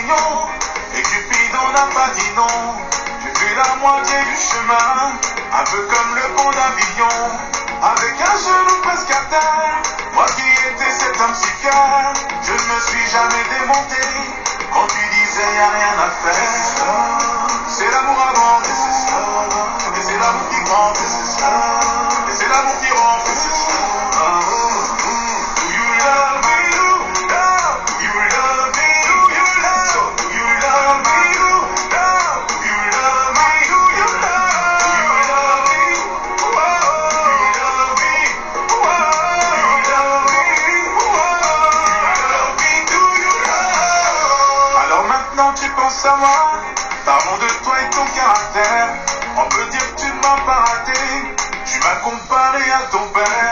mignon. Et Cupidon n'a pas dit non. J'ai fait la moitié du chemin, un peu comme le pont d'Avignon, avec un genou presque à terre. Moi qui étais cet homme si fier, je ne me suis jamais démonté quand tu disais y'a rien à faire. C'est l'amour avant, et c'est l'amour qui grandit, et c'est l'amour qui rend, et c'est ça. Do you love me? Do you love me? Do you love me? Do you love me? Do you love me? Do you love me? Do you love me? Do you love me? Do you love? Alors maintenant tu penses à moi. Parlons de toi et ton caractère. On peut dire que tu ne m'as pas raté. Tu m'as comparé à ton père.